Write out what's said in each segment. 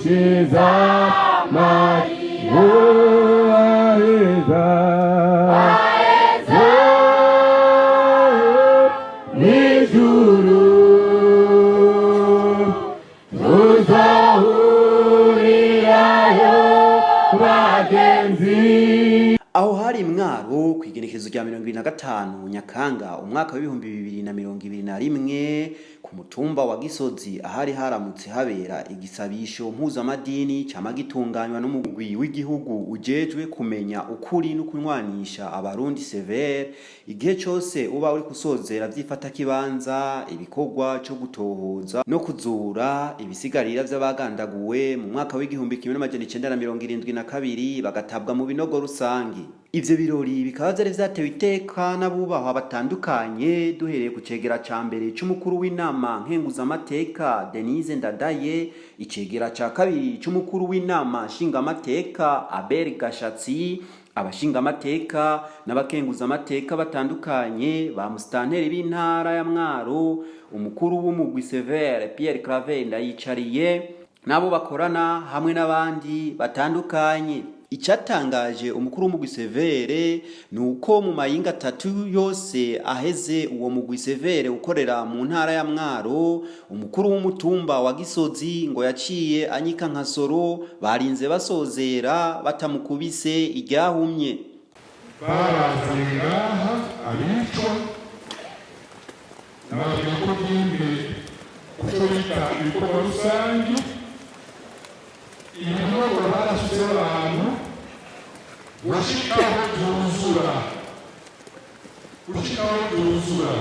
dushiza nijuru tuzahurirayo bagenzi. Aho hari Mwaro kwigenekerezo rya 2025 Nyakanga umwaka wa 2021 ku mutumba wa Gisozi ahari haramutse habera igisabisho mpuzamadini camagitunganywa n'umugwi w'igihugu ujejwe kumenya ukuri no kunywanisha abarundi severe. Igihe cyose uba uri kusozera vyifata kibanza ibikorwa cyo gutohoza no kuzura ibisigarira vy'abagandaguwe mu mwaka w'igihumbi 1972 bagatabwa mu binogo rusangi. Ivyo birori bikaba vyari vyatewe iteka n'abubahwa batandukanye duhereye ku cegera ca mbere c'umukuru w'inama nkenguzamateka Denise Ndadaye, icegera ca kabiri c'umukuru w'inama nshingamateka Abel Gashatsi, abashingamateka n'abakenguzamateka batandukanye ba musitanteri b'intara ya Mwaro, umukuru w'umugwi Severe Pierre Claver Ndayicariye nabo bakorana hamwe n'abandi batandukanye. Icatangaje umukuru w'umugwi Severe nuko mu mayinga 3 yose aheze uwo mugwi Severe ukorera mu ntara ya Mwaro, umukuru w'umutumba wa Gisozi ngo yaciye anyika nkasoro barinze basozera batamukubise iryahumye. Barazingaha abicwa n'abagabo b'imbe kutorika ibikorwa rusangi. Ibinogo barasuze abantu gushikaho byuzura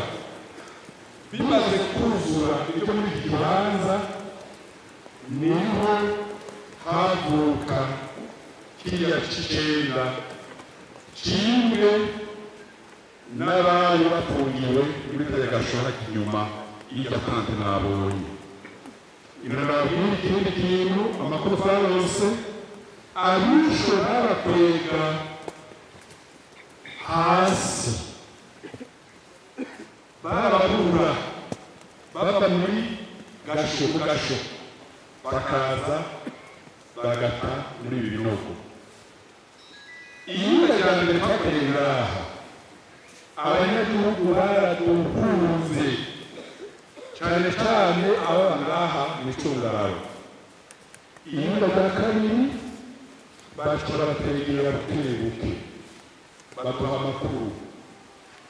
bimaze kuzura ibyo muri iki kibanza niho havuka kiriya c'icenda cimwe n'abari bafungiwe muri kariya gashora k'inyuma y'irya kante nabonye. Inarabwira ikindi kintu amakuru twarose abisho barakwega hasi barabura baba muri gasho bakaza bagata muri ibi binogo. Iyo yajyanye twakoreye ngaha abanyagihugu baraduhunze cyane cyane aba ngaha mw'icungararo. Iyinga rya kabiri baca barategera buke baduha amakuru.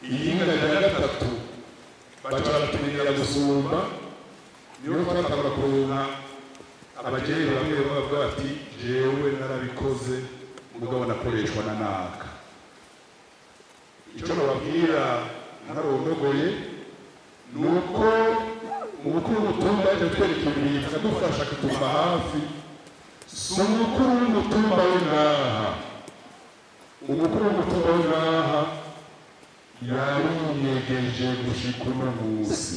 Iyinga rya gatatu baca barategera gusumba niyo twatangura kuronka abajeri bamwe bavuga bati jewe narabikoze mugabo nakoreshwa na naka. Icyo nababwira ntarondogoye nuko umukuru w'umutumba yaje twereka ibintu akadufasha kutumva hafi. Si umukuru w'umutumba we ngaha, umukuru w'umutumba we ngaha yarinyegeje gushika uno munsi.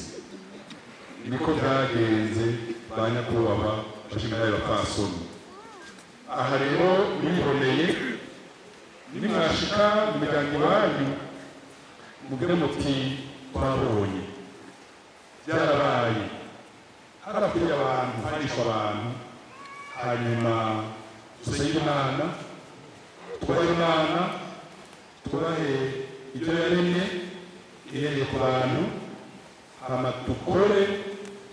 Niko byagenze ba nyakubahwa bashingaye bapfasoni. Aha rero niboneye nimwashika mu miryango iwanyu mugire muti twabonye byarabaye harapfuye abantu harishwa abantu, hanyuma dusenge Imana tubahe ibyo yaremye ihereye ku bantu, hama dukore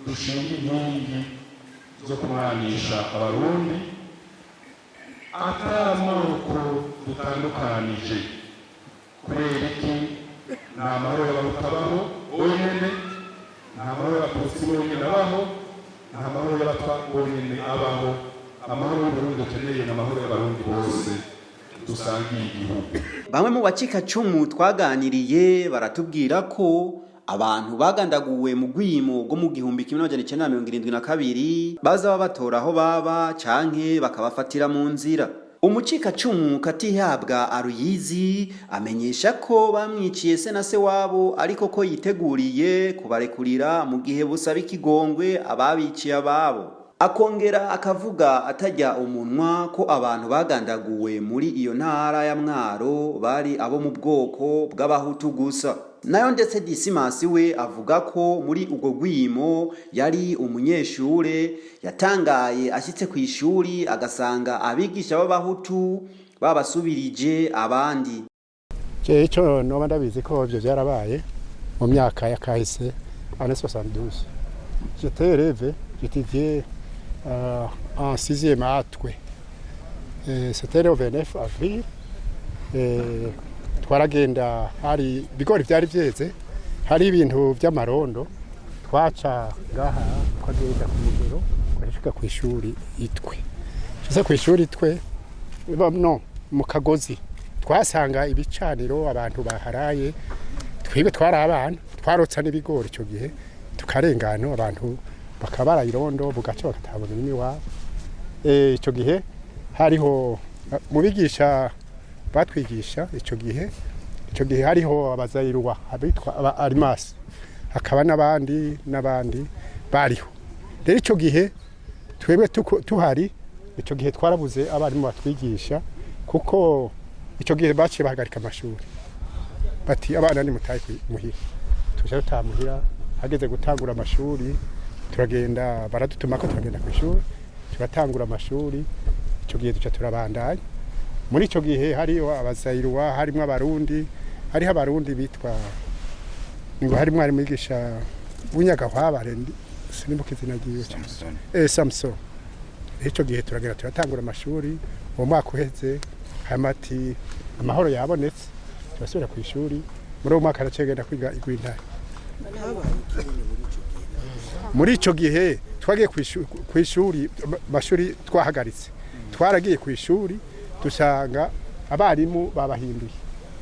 dushinge inkingi zo kumwanisha abarundi atamoko dutandukanije. Kubera iki? Ni amahoro y'abatabaho bonyene, ni amahoro y'abatutsi bonyene abaho, ni amahoro y'abatwa bonyene abaho. Amahoro y'Uburundi dukeneye ni amahoro y'abarundi bose dusangiye igihugu. Bamwe mu bacikacumu twaganiriye baratubwira ko abantu bagandaguwe mu Rwimo go mu 1972 baza babatora aho baba canke bakabafatira mu nzira. Umucikacumu Katihabwa Aruyizi amenyesha ko bamwiciye se na se wabo ariko ko yiteguriye kubarekurira mu gihe busaba ikigongwe ababiciye ababo. Akongera akavuga atajya umunwa ko abantu bagandaguwe muri iyo ntara ya Mwaro bari abo mu bwoko bw'abahutu gusa. nayo ndetse Disimasi we avuga ko muri urwo rwimo yari umunyeshure yatangaye ashitse ku ishuri agasanga abigisha b'abahutu babasubirije abandi. Ico noba ndabizi ko ivyo vyarabaye mu myaka ya kahise années 72. J'étais élève, j'étudiais en 6e A. C'était le 29 avril. Twaragenda hari bigori vyari vyeze, hari ibintu vy'amarondo twaca ngaha twagenda ku mugero twashika ku ishuri itwe. Tuze ku ishuri itwe no mu Kagozi twasanga ibicaniro abantu baharaye, twebwe twari abana twarotsa n'ibigori ico gihe tukarengana abantu bakabara irondo bugaca bakatabona nini wabo. Ico gihe hariho mu bigisha batwigisha ico gihe hariho abazayirwa abitwa arimasi, hakaba n'abandi bariho. Rero ico gihe twebwe tuhari, ico gihe twarabuze abarimu batwigisha kuko ico gihe baciye bahagarika amashuri bati abana ni mutaye muhira. Tuje tutamuhira, hageze gutangura amashuri turagenda baradutuma ko turagenda ku ishuri turatangura amashuri. Ico gihe duca turabandanya. Muri ico gihe hariho abazayirwa, harimo abarundi, hariho abarundi bitwa ngo harimo ari mwigisha w'inyagahwabare sinibuka izina ryiwe Samson. Ico gihe turagenda turatangura amashuri, uwo mwaka uheze hamati amahoro yabonetse turasubira ku ishuri. Muri uwo mwaka aracegenda kwiga igwintare. Muri ico gihe twagiye ku ishuri, mashuri twahagaritse, twaragiye ku ishuri dusanga abarimu babahinduye.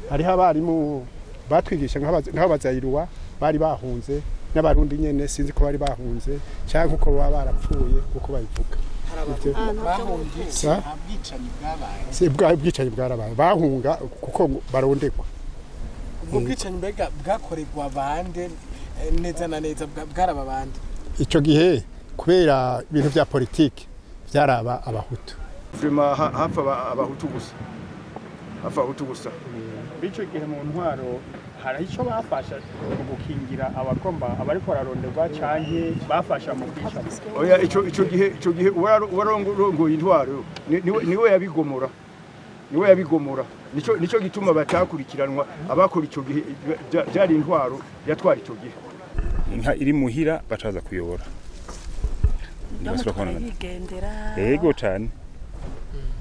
Hariho abarimu batwigisha nk'aho bazayirwa bari bahunze, n'abarundi nyene sinzi ko bari bahunze cyangwa uko baba barapfuye uko babivuga. Ubwicanyi bwarabaye bahunga kuko barondegwa. Ubwo bwicanyi mbega bwakorerwa bande neza na neza bwaraba bande? Ico gihe kubera ibintu vya politike vyaraba abahutu. Vrima hafa abahutu gusa. Bico gihe mu ntwaro hari ico bafasha mu gukingira abagomba abariko bararonderwa canke bafasha mu kwica. Oya ico gihe uwarongo intwaro niwe yabigomora. Nico gituma batakurikiranwa abakora ico gihe byari intwaro yatwara ico gihe. Inka iri muhira bacaza kuyobora. Yigendera. Yego cyane.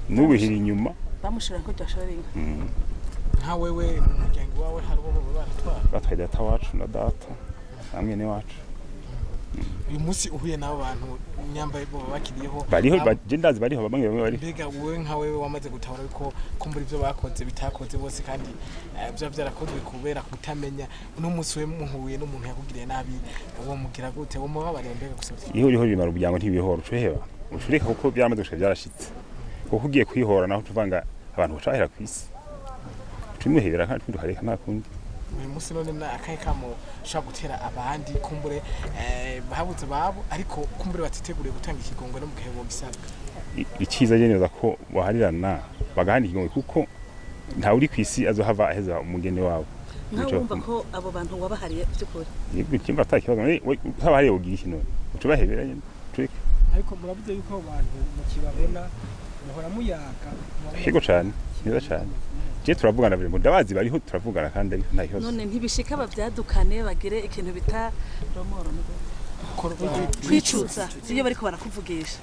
Nubuhira inyuma. Bamushira ko cyashoringa. Nka wewe mu muryango wawe hari uwo baratwara. Batwaye data wacu na data. Namwe ne wacu. Uyu munsi uhuye n'abo bantu nyambaye bo bakiriyeho. Bariho bagendazi bariho bamwe bari. Mbega wewe nka wewe wamaze gutahura ko kumbura ivyo bakoze bitakoze bose kandi byo byarakozwe kubera kutamenya. Uno munsi we muhuye n'umuntu yakugiriye nabi uwo mugira gute wo mubabarira mbega gusabye. Iyo uriho bimara ubyango ntibihora ucuheba. Ushureka kuko byaramaze gushika byarashitse. Kuko ugiye kwihora naho tuvanga abantu bacahera kwisi. Tumuhebera kandi duhareka nakundi. Uyu munsi none na akaye kamo shaka gutera abandi kumbure bahabuze babo ariko kumbure batiteguriye gutanga ikigongo no mu gihe bo gisabwa. Ikiza geneza ko baharirana bagahandi ikigongo kuko nta uri kwisi azohava aheza umugene wabo. Ntabumva ko abo bantu wabahariye byukuri. Yego kimba atakibazo haba hariye ugira iki none. Utubahebera nyine. Tureke. Ariko muravuze yuko abantu mukibabona muhora muyaga. Yego cyane. Neza cyane. Je turavugana bire ndabazi bariho turavugana kandi ari nta kibazo. None ntibishika bavyadukane bagire ikintu bita romoro kwicuza iyo bariko barakuvugisha.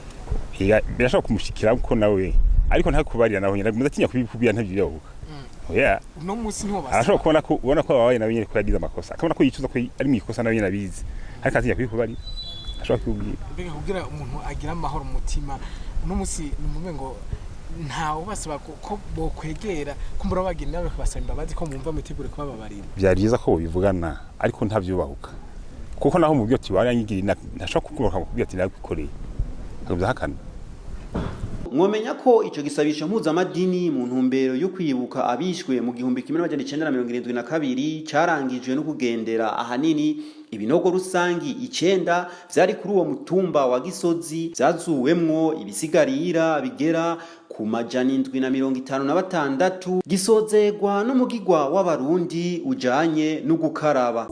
Birashaka kumushikira uko nawe ariko nta kubarira naho nyine mudatinya kubikubira ntavyibuka. Oya. No munsi niho basa. Arashaka kubona ko abaye nawe nyine ko yagize amakosa. Akabona ko yicuza ko ari mu ikosa nawe nyine abizi. Ariko atinya kubikubarira. Ashaka kubwira. Mbega kugira umuntu agira amahoro umutima no munsi numwe ngo ntawo basaba ko bokwegera kumbura bagina nawe basaba imbabazi ko mumva mitegure ko bababarira. Byari byiza ko bivugana ariko ntavyubahuka. Kuko naho mu byo tibaranyigirina ntashaka kukuroka kubwira ati nabikoreye. Akabya hakana. Mwomenya ko ico gisabisho mpuzamadini mu ntumbero yo kwibuka abishwe mu 1972 carangijwe no kugendera ahanini ibinogo rusangi 9 vyari kuri uwo mutumba wa Gisozi vyazuwemwo ibisigarira bigera ku majana 756 gisozegwa n'umugigwa w'abarundi ujanye no gukaraba.